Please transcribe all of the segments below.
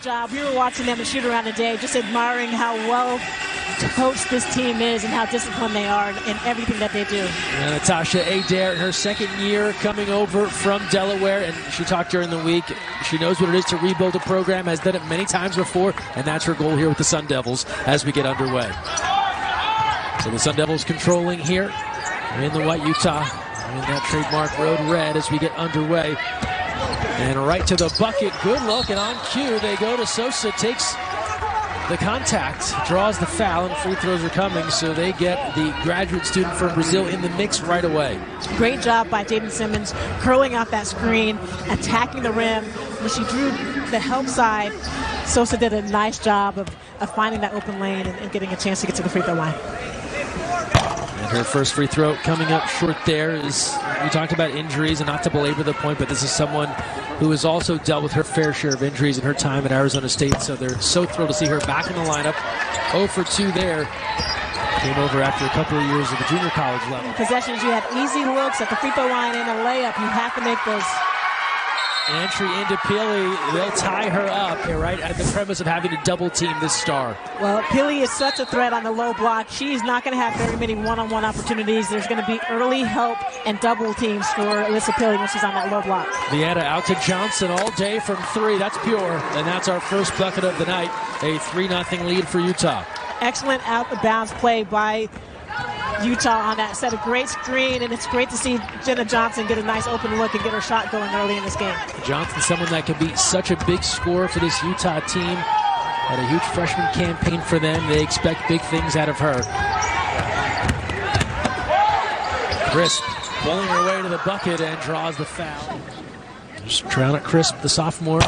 Job. We were watching them shoot around today, just admiring how well coached this team is and how disciplined they are in everything that they do. And Natasha Adair in her second year coming over from Delaware, and she talked during the week. She knows what it is to rebuild a program, has done it many times before, and that's her goal here with the Sun Devils as we get underway. So the Sun Devils controlling here in the white Utah, in that trademark road red as we get underway. And right to the bucket, good look, and on cue they go to Sosa, takes the contact, draws the foul, and free throws are coming, so they get the graduate student from Brazil in the mix right away. Great job by Jaden Simmons, curling out that screen, attacking the rim. When she drew the help side, Sosa did a nice job of finding that open lane and getting a chance to get to the free throw line. And her first free throw coming up short there is, we talked about injuries, and not to belabor the point, but this is someone who has also dealt with her fair share of injuries in her time at Arizona State, so they're so thrilled to see her back in the lineup. 0 for 2 there. Came over after a couple of years at the junior college level. Possessions, you have easy looks at the free throw line and a layup. You have to make those. Entry into Pili, they'll tie her up here, right at the premise of having to double team this star. Well, Pili is such a threat on the low block. She's not going to have very many one-on-one opportunities. There's going to be early help and double teams for Alissa Pili when she's on that low block. Vieta out to Johnson all day from 3. That's pure, and that's our first bucket of the night. A 3-0 lead for Utah. Excellent out-of-bounds play by Utah on that. Set a great screen, and it's great to see Jenna Johnson get a nice open look and get her shot going early in this game. Johnson, someone that can be such a big scorer for this Utah team. Had a huge freshman campaign for them. They expect big things out of her. Crisp pulling her way to the bucket and draws the foul. Just drown it, Crisp, the sophomore.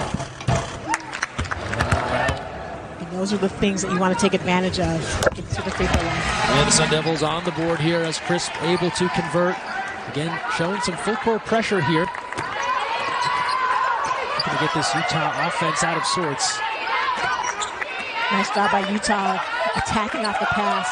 Those are the things that you want to take advantage of. Get to the free throw line. And the Sun Devils on the board here as Crisp able to convert. Again, showing some full court pressure here. Looking to get this Utah offense out of sorts. Nice job by Utah attacking off the pass.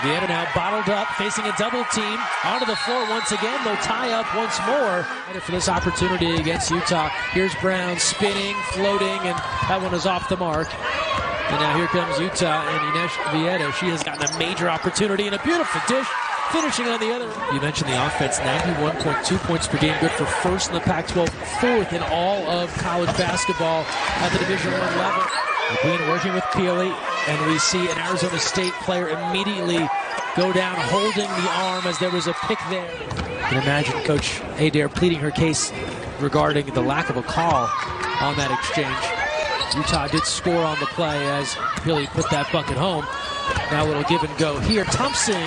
Vieta now bottled up, facing a double team. Onto the floor once again. They'll tie up once more. For this opportunity against Utah. Here's Brown spinning, floating, and that one is off the mark. And now here comes Utah and Ines Vieta. She has gotten a major opportunity and a beautiful dish. Finishing on the other. You mentioned the offense, 91.2 points per game, good for first in the Pac-12, fourth in all of college basketball at the Division I level. McQueen working with Pili, and we see an Arizona State player immediately go down holding the arm as there was a pick there. You can imagine Coach Adair pleading her case regarding the lack of a call on that exchange. Utah did score on the play as Pili put that bucket home. Now a little give and go here. Thompson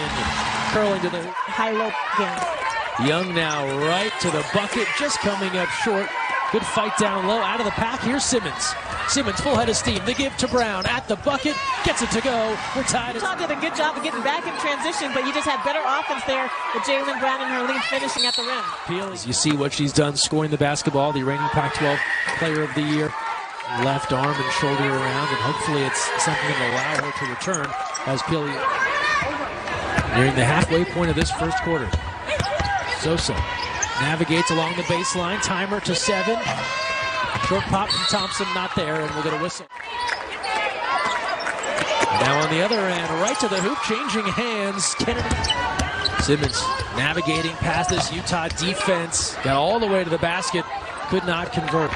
curling to the high-low game. Young now right to the bucket, just coming up short. Good fight down low, out of the pack. Here's Simmons. Simmons, full head of steam. The give to Brown at the bucket. Gets it to go. We're tied. Utah did a good job of getting back in transition, but you just had better offense there with Jalen Brown and her lead finishing at the rim. Pili, you see what she's done scoring the basketball. The reigning Pac-12 Player of the Year. Left arm and shoulder around, and hopefully it's something that will allow her to return as Pili nearing the halfway point of this first quarter. Sosa navigates along the baseline. Timer to 7. Short pop from Thompson, not there, and we'll get a whistle. Now on the other end, right to the hoop, changing hands. Kennedy. Simmons navigating past this Utah defense. Got all the way to the basket. Could not convert.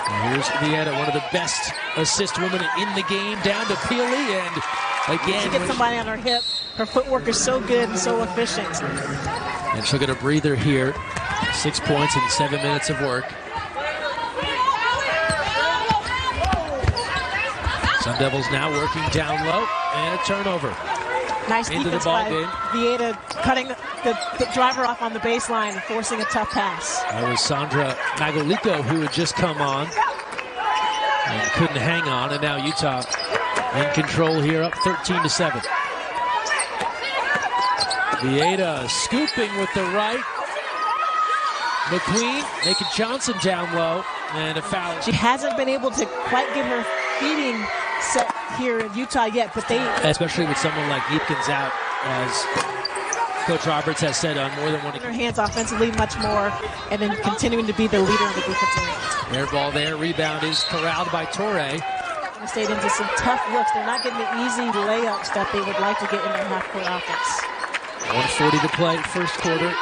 And here's Vieta, one of the best assist women in the game. Down to Pili, and again, she gets somebody on her hip. Her footwork is so good and so efficient. And she'll get a breather here. 6 points in 7 minutes of work. Sun Devils now working down low, and a turnover. Nice into defense the ball by game. Vieta, cutting the driver off on the baseline and forcing a tough pass. That was Sandra Magolico who had just come on and couldn't hang on, and now Utah in control here, up 13-7. Vieta scooping with the right. McQueen making Johnson down low, and a foul. She hasn't been able to quite get her feeding set here in Utah yet, but they... Especially with someone like Eatkins out, as Coach Roberts has said on more than one Their hands offensively much more, and then continuing to be the leader on the defensive end. Air ball there. Rebound is corralled by Torre. Stayed into some tough looks. They're not getting the easy layups that they would like to get in their half-court offense. 1:40 to play, first quarter.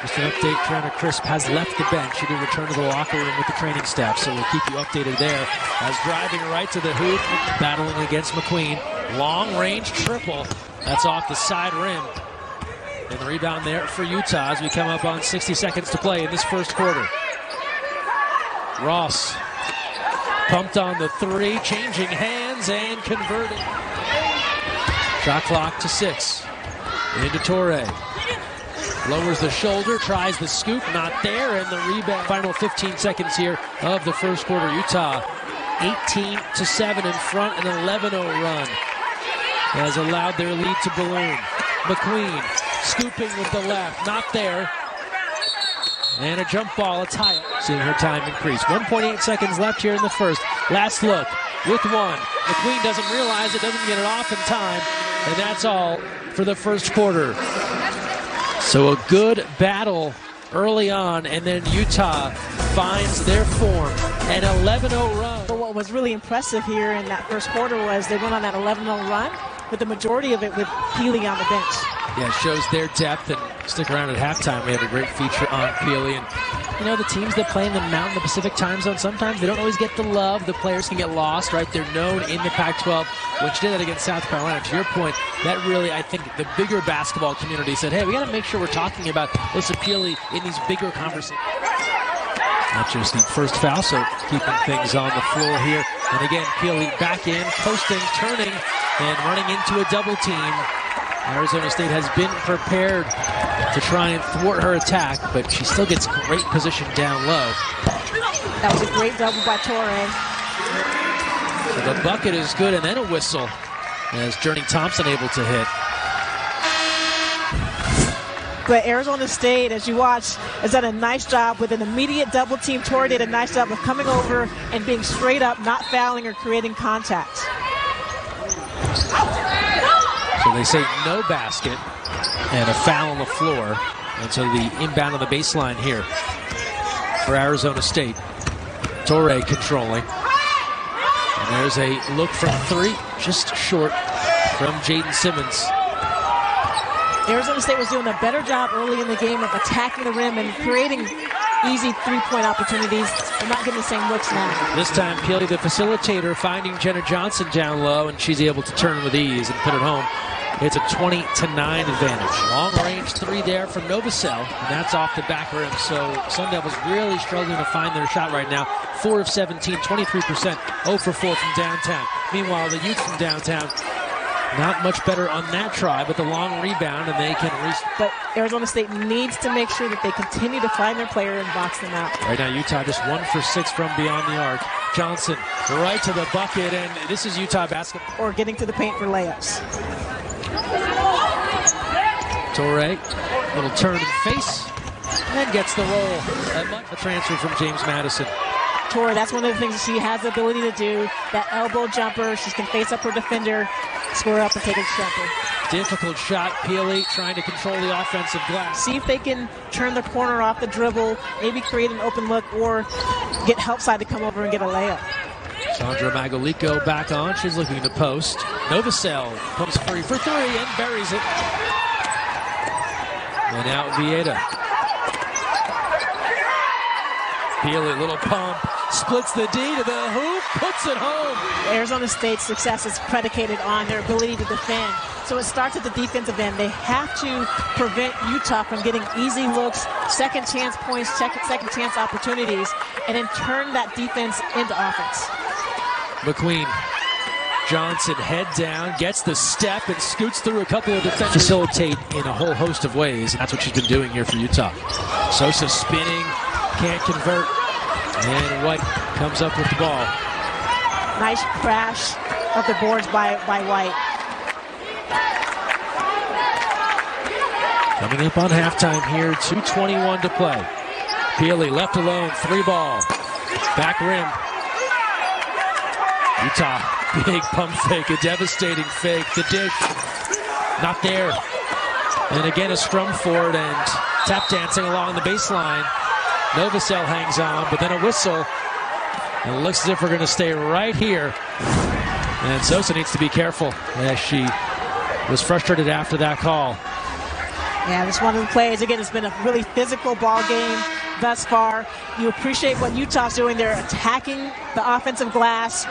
Just an update, Turner Crisp has left the bench. She did return to the locker room with the training staff, so we'll keep you updated there. As driving right to the hoop, battling against McQueen. Long-range triple. That's off the side rim. And the rebound there for Utah as we come up on 60 seconds to play in this first quarter. Ross pumped on the three, changing hands and converting. Shot clock to 6. Into Torre. Lowers the shoulder, tries the scoop, not there, and the rebound. Final 15 seconds here of the first quarter. Utah 18-7 in front, an 11-0 run has allowed their lead to balloon. McQueen scooping with the left, not there. And a jump ball, a tie. Seeing her time increase. 1.8 seconds left here in the first. Last look with one. McQueen doesn't realize it, doesn't get it off in time. And that's all for the first quarter. So a good battle early on, and then Utah finds their form. An 11-0 run. But what was really impressive here in that first quarter was they went on that 11-0 run, but the majority of it with Pili on the bench. Yeah, it shows their depth, and stick around at halftime. We have a great feature on Pili. And you know, the teams that play in the Mountain, the Pacific time zone, sometimes they don't always get the love. The players can get lost, right? They're known in the Pac-12, which did that against South Carolina. To your point, that really, I think, the bigger basketball community said, hey, we got to make sure we're talking about Alissa Pili in these bigger conversations. Not just the first foul, so keeping things on the floor here. And again, Pili back in, posting, turning, and running into a double team. Arizona State has been prepared to try and thwart her attack, but she still gets great position down low. That was a great double by Torre. So the bucket is good, and then a whistle as Journey Thompson able to hit. But Arizona State, as you watch, has done a nice job with an immediate double team. Torre did a nice job of coming over and being straight up, not fouling or creating contact. So they say no basket and a foul on the floor. And so the inbound on the baseline here for Arizona State. Torre controlling. And there's a look from three, just short from Jaden Simmons. Arizona State was doing a better job early in the game of attacking the rim and creating easy three-point opportunities. They're not getting the same looks now. This time, Pili, the facilitator, finding Jenna Johnson down low, and she's able to turn with ease and put it home. It's a 20-9 advantage. Long-range three there from Novosel, and that's off the back rim. So Sun Devils really struggling to find their shot right now. 4 of 17, 23%, 0 for 4 from downtown. Meanwhile, the Utes from downtown, not much better on that try, but the long rebound, and they can But Arizona State needs to make sure that they continue to find their player and box them out. Right now, Utah just 1 for 6 from beyond the arc. Johnson right to the bucket, and this is Utah basketball. Or getting to the paint for layups. Torre, little turn and face, and then gets the roll. A transfer from James Madison. Torre, that's one of the things that she has the ability to do. That elbow jumper, she can face up her defender, square up and take a jumper. Difficult shot. Pili trying to control the offensive glass. See if they can turn the corner off the dribble, maybe create an open look, or get help side to come over and get a layup. Sandra Magalico back on. She's looking to post. Novosel comes free for three and buries it. And out Vieta. Pili, little pump. Splits the D to the hoop, puts it home. Arizona State's success is predicated on their ability to defend. So it starts at the defensive end. They have to prevent Utah from getting easy looks, second chance points, second chance opportunities, and then turn that defense into offense. McQueen, Johnson head down, gets the step and scoots through a couple of defenders. Facilitate in a whole host of ways, and that's what she's been doing here for Utah. Sosa spinning, can't convert. And White comes up with the ball. Nice crash of the boards by White. Coming up on halftime here, 2:21 to play. Pili left alone, 3-ball. Back rim. Utah, big pump fake, a devastating fake. The dish, not there. And again, a scrum forward and tap dancing along the baseline. Novosel hangs on, but then a whistle. And it looks as if we're going to stay right here. And Sosa needs to be careful as she was frustrated after that call. Yeah, this one of the plays. Again, it's been a really physical ball game thus far. You appreciate what Utah's doing. They're attacking the offensive glass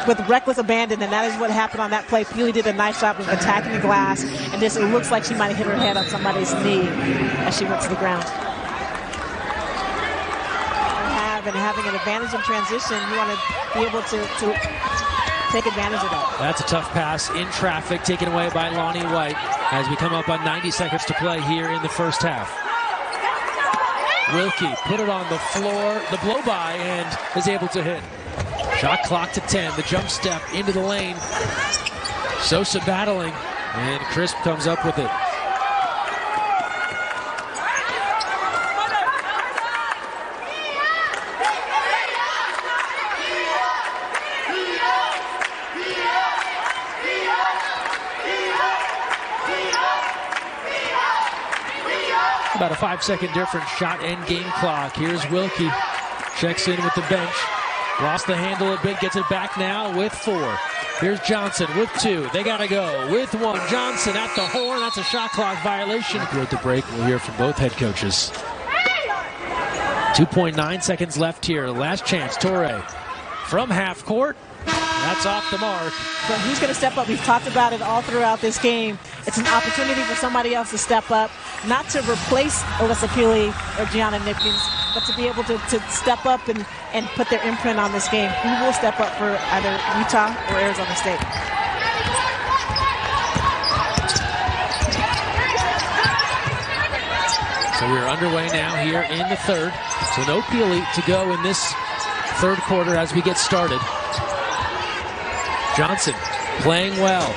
with reckless abandon, and that is what happened on that play. Pili did a nice job of attacking the glass, and it looks like she might have hit her head on somebody's knee as she went to the ground. Having an advantage in transition, you want to be able to take advantage of that. That's a tough pass in traffic, taken away by Lonnie White as we come up on 90 seconds to play here in the first half. Wilkie put it on the floor, the blow by, and is able to hit. Shot clock to 10, the jump step into the lane. Sosa battling, and Crisp comes up with it. About a 5-second difference, shot and game clock. Here's Wilkie, checks in with the bench. Lost the handle a bit, gets it back now with 4. Here's Johnson with 2. They got to go with 1. Johnson at the horn. That's a shot clock violation. At the break, we'll hear from both head coaches. 2.9 seconds left here. Last chance, Torre from half court. That's off the mark. But who's going to step up? We've talked about it all throughout this game. It's an opportunity for somebody else to step up, not to replace Alissa Pili or Jenna Johnson, but to be able to step up and put their imprint on this game. Who will step up for either Utah or Arizona State? So we're underway now here in the third. So no Pili to go in this third quarter as we get started. Johnson playing well.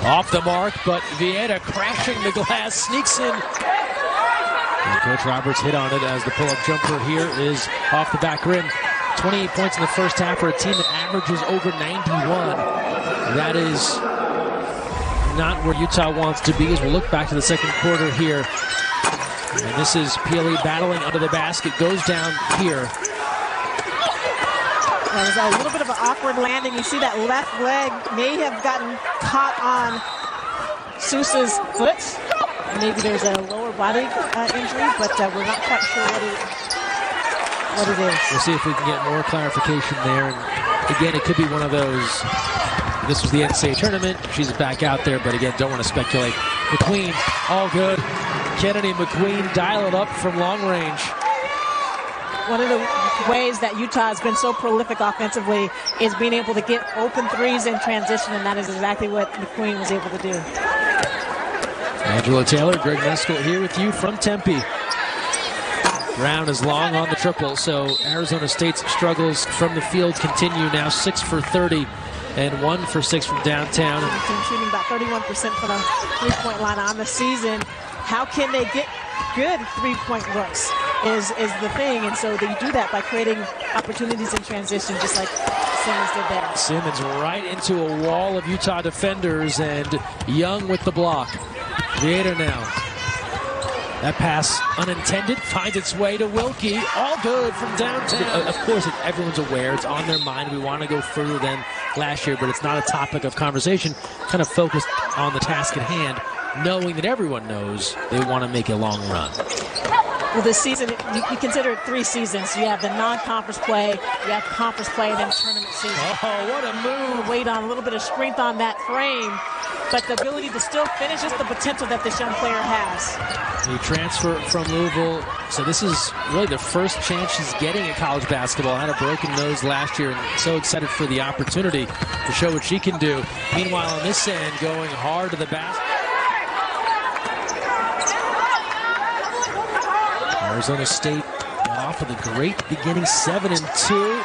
Off the mark, but Vieta crashing the glass, sneaks in. And Coach Roberts hit on it as the pull-up jumper here is off the back rim. 28 points in the first half for a team that averages over 91. That is not where Utah wants to be as we look back to the second quarter here. And this is Pili battling under the basket, goes down here. There's a little bit of an awkward landing. You see that left leg may have gotten caught on Sousa's foot. Maybe there's a lower body injury, but we're not quite sure what it is. We'll see if we can get more clarification there. And again, it could be one of those. This was the NCAA tournament. She's back out there, but again, don't want to speculate. McQueen, all good. Kennedy McQueen, dial it up from long range. One of the ways that Utah has been so prolific offensively is being able to get open threes in transition, and that is exactly what McQueen was able to do. Angela Taylor, Greg Meskel here with you from Tempe. Brown is long on the triple, so Arizona State's struggles from the field continue now. 6 for 30 and 1 for 6 from downtown. The team shooting about 31% from the three-point line on the season. How can they get good three-point looks is the thing, and so they do that by creating opportunities in transition, just like Simmons did there. Simmons right into a wall of Utah defenders, and Young with the block. Vieta now. That pass unintended finds its way to Wilkie. All good from downtown. Of course, everyone's aware. It's on their mind. We want to go further than last year, but it's not a topic of conversation. Kind of focused on the task at hand, knowing that everyone knows they want to make a long run. Well, this season, you consider it 3 seasons. You have the non-conference play, you have conference play, and then tournament season. Oh, what a move. Wait on a little bit of strength on that frame, but the ability to still finish is the potential that this young player has. The transfer from Louisville, so this is really the first chance she's getting at college basketball. Had a broken nose last year, and so excited for the opportunity to show what she can do. Meanwhile, on this end, going hard to the basket. Arizona State got off with a great beginning, 7-2,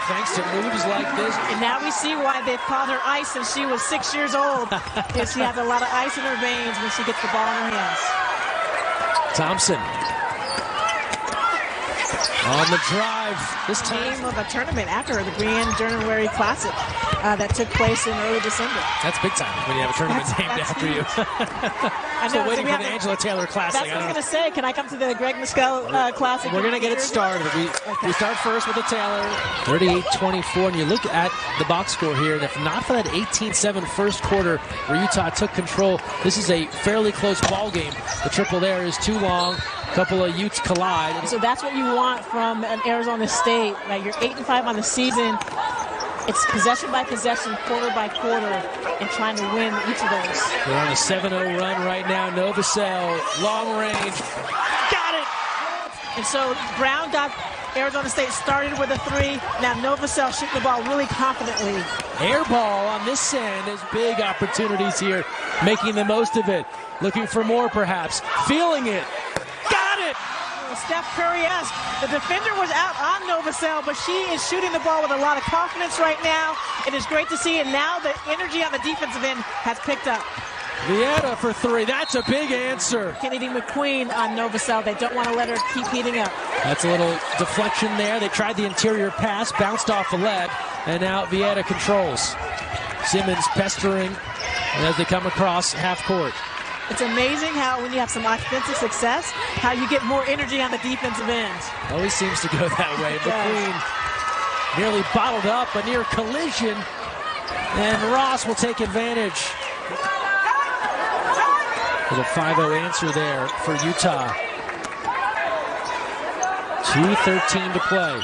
thanks to moves like this. And now we see why they've called her ice since she was 6 years old. Because she has a lot of ice in her veins when she gets the ball in her hands. Thompson On the drive, this Game team. of a tournament after the Grand January Classic that took place in early December. That's big time when you have a tournament named after you. I know. Still waiting for the Angela Taylor Classic. That's what I was going to say. Can I come to the Greg Mescal Classic? We're going to get it started. We start first with the Taylor. 38-24, and you look at the box score here, and if not for that 18-7 first quarter where Utah took control, this is a fairly close ball game. The triple there is too long. A couple of Utes collide. So that's what you want from an Arizona State. Right? You're 8-5 on the season. It's possession by possession, quarter by quarter, and trying to win each of those. They're on a 7-0 run right now. Novosel, long range. Got it! And so Brown got Arizona State started with a three. Now Novosel shooting the ball really confidently. Air ball on this end. There's big opportunities here, making the most of it. Looking for more, perhaps. Feeling it. Got it! Steph Curry-esque. The defender was out on Novosel, but she is shooting the ball with a lot of confidence right now. It is great to see, and now the energy on the defensive end has picked up. Vieta for three. That's a big answer. Kennady McQueen on Novosel. They don't want to let her keep heating up. That's a little deflection there. They tried the interior pass, bounced off the lead, and now Vieta controls. Simmons pestering as they come across half court. It's amazing how when you have some offensive success, how you get more energy on the defensive end. Always seems to go that way. McQueen nearly bottled up, a near collision, and Ross will take advantage. With a 5-0 answer there for Utah. 2:13 to play.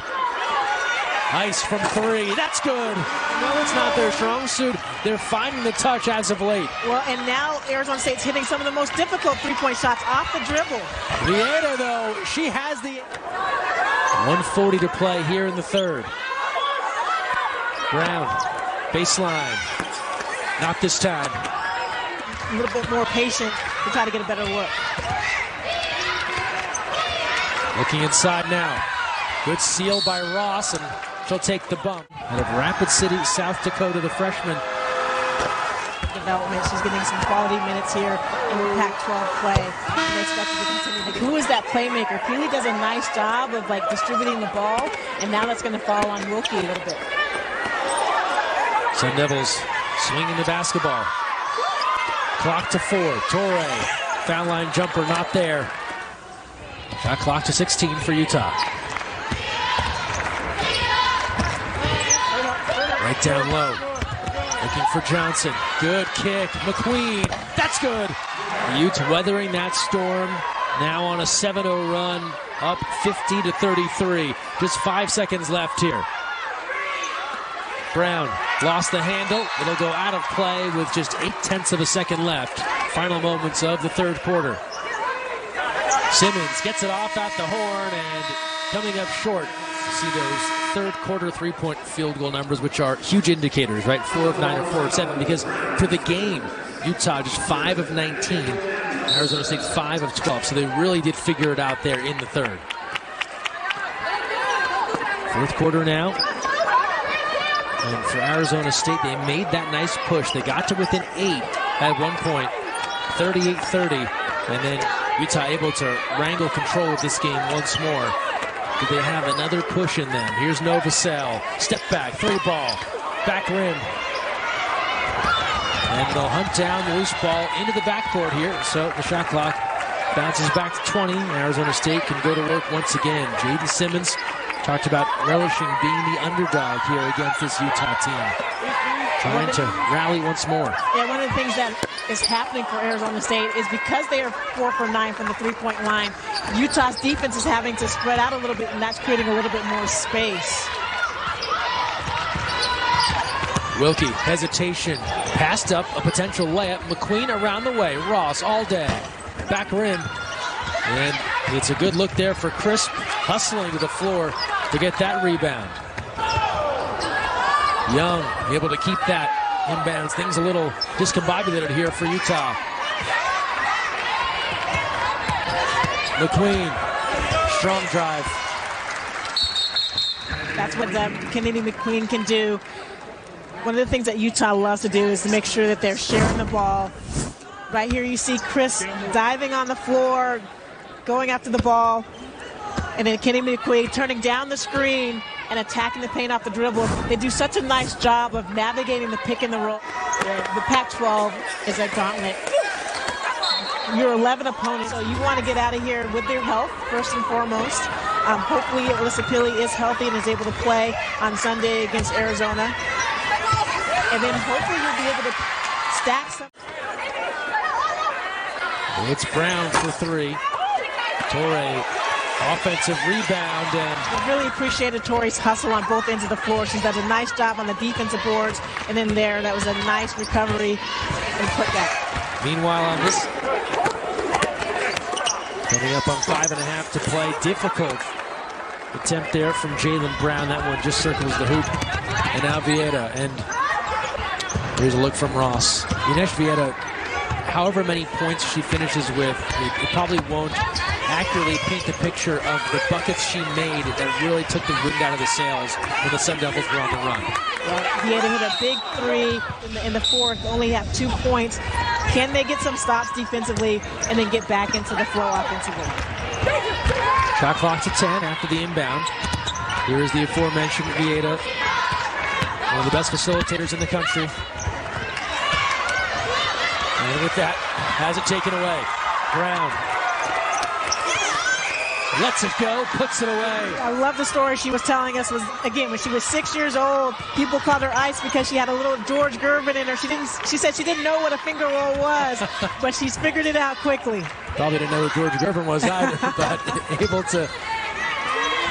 Ice from three. That's good. No, it's not their strong suit. They're finding the touch as of late. Well, and now Arizona State's hitting some of the most difficult three-point shots off the dribble. Vieta, though, she has the... 1:40 to play here in the third. Brown, baseline. Not this time. A little bit more patient to try to get a better look. Looking inside now. Good steal by Ross, and she'll take the bump. Out of Rapid City, South Dakota, the freshman. Development. She's getting some quality minutes here in the Pac-12 play. And they expect her to continue to... Who is that playmaker? Pili does a nice job of distributing the ball, and now that's going to fall on Wilkie a little bit. Sun Devils swinging the basketball. Clock to 4. Torre. Foul line jumper not there. Shot clock to 16 for Utah. Right down low. Looking for Johnson. Good kick. McQueen. That's good. The Utes weathering that storm. Now on a 7-0 run. Up 50-33. Just 5 seconds left here. Brown lost the handle. It'll go out of play with just 0.8 of a second left. Final moments of the third quarter. Simmons gets it off at the horn and coming up short. You see those third quarter three-point field goal numbers, which are huge indicators, right? 4 of 9 or 4 of 7, because for the game, Utah just 5 of 19. Arizona State 5 of 12, so they really did figure it out there in the third. Fourth quarter now. And for Arizona State, they made that nice push. They got to within 8 at one point, 38-30. And then Utah able to wrangle control of this game once more. Do they have another push in them? Here's Novosel. Step back, three ball, back rim. And they'll hunt down the loose ball into the backboard here. So the shot clock bounces back to 20. Arizona State can go to work once again. Jaden Simmons talked about relishing being the underdog here against this Utah team. Trying to rally once more. Yeah, one of the things that is happening for Arizona State is because they are 4 for 9 from the three-point line, Utah's defense is having to spread out a little bit, and that's creating a little bit more space. Wilkie, hesitation, passed up a potential layup. McQueen around the way. Ross all day. Back rim. And it's a good look there for Crisp, hustling to the floor to get that rebound. Young able to keep that inbounds. Things a little discombobulated here for Utah. McQueen, strong drive. That's what Kennedy McQueen can do. One of the things that Utah loves to do is to make sure that they're sharing the ball. Right here you see Chris diving on the floor, going after the ball. And then Kennady McQueen turning down the screen and attacking the paint off the dribble. They do such a nice job of navigating the pick and the roll. The Pac-12 is a gauntlet. Your 11 opponents, so you want to get out of here with their health, first and foremost. Hopefully Alissa Pili is healthy and is able to play on Sunday against Arizona. And then hopefully you'll be able to stack some. It's Brown for three. Torrey, offensive rebound. And I really appreciated Torrey's hustle on both ends of the floor. She does a nice job on the defensive boards. And then that was a nice recovery and putback. Meanwhile on this, coming up on 5.5 to play. Difficult attempt there from Jaylen Brown. That one just circles the hoop. And now Vieta. And here's a look from Ross. Dinesh Vieta, however many points she finishes with, it probably won't accurately paint the picture of the buckets she made that really took the wind out of the sails when the Sun Devils were on the run. Well, Vieta hit a big three in the fourth, only have 2 points. Can they get some stops defensively and then get back into the flow offensively? Shot clock to 10 after the inbound. Here is the aforementioned Vieta, one of the best facilitators in the country. And with that, has it taken away. Brown lets it go, puts it away. I love the story she was telling us was, again, when she was 6 years old, people called her ice because she had a little George Gervin in her. She said she didn't know what a finger roll was, but she's figured it out quickly. Probably didn't know who George Gervin was either, but able to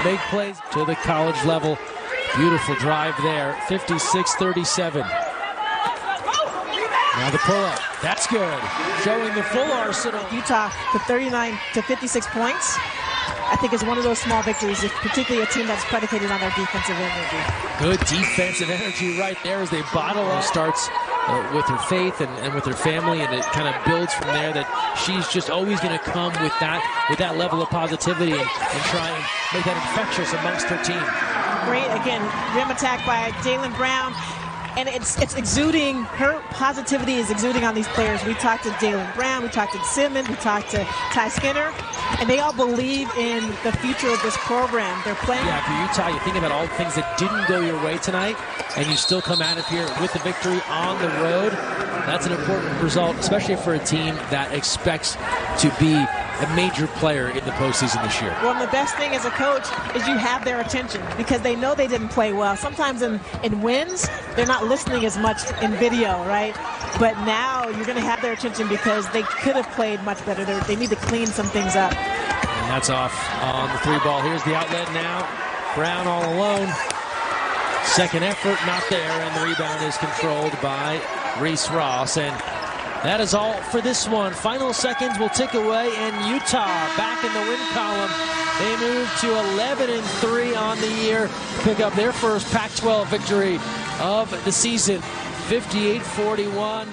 make plays to the college level. Beautiful drive there, 56-37. Now the pull-up, that's good. Showing the full arsenal. Utah to 39 to 56 points. I think is one of those small victories, particularly a team that's predicated on their defensive energy. Good defensive energy right there as they bottle up. Starts with her faith and with her family, and it kind of builds from there that she's just always going to come with that level of positivity and try and make that infectious amongst her team. Great, again, rim attack by Jaylen Brown. And it's exuding, her positivity is exuding on these players. We talked to Jaylen Brown, we talked to Simmons, we talked to Ty Skinner, and they all believe in the future of this program. They're playing. Yeah, for Utah, you think about all the things that didn't go your way tonight, and you still come out of here with the victory on the road. That's an important result, especially for a team that expects to be a major player in the postseason this year. Well, the best thing as a coach is you have their attention because they know they didn't play well. Sometimes in wins, they're not listening as much in video, right? But now you're going to have their attention because they could have played much better. They need to clean some things up. And that's off on the three ball. Here's the outlet now. Brown all alone. Second effort, not there, and the rebound is controlled by Reese Ross. And that is all for this one. Final seconds will tick away, and Utah back in the win column. They move to 11-3 on the year, pick up their first Pac-12 victory of the season, 58-41.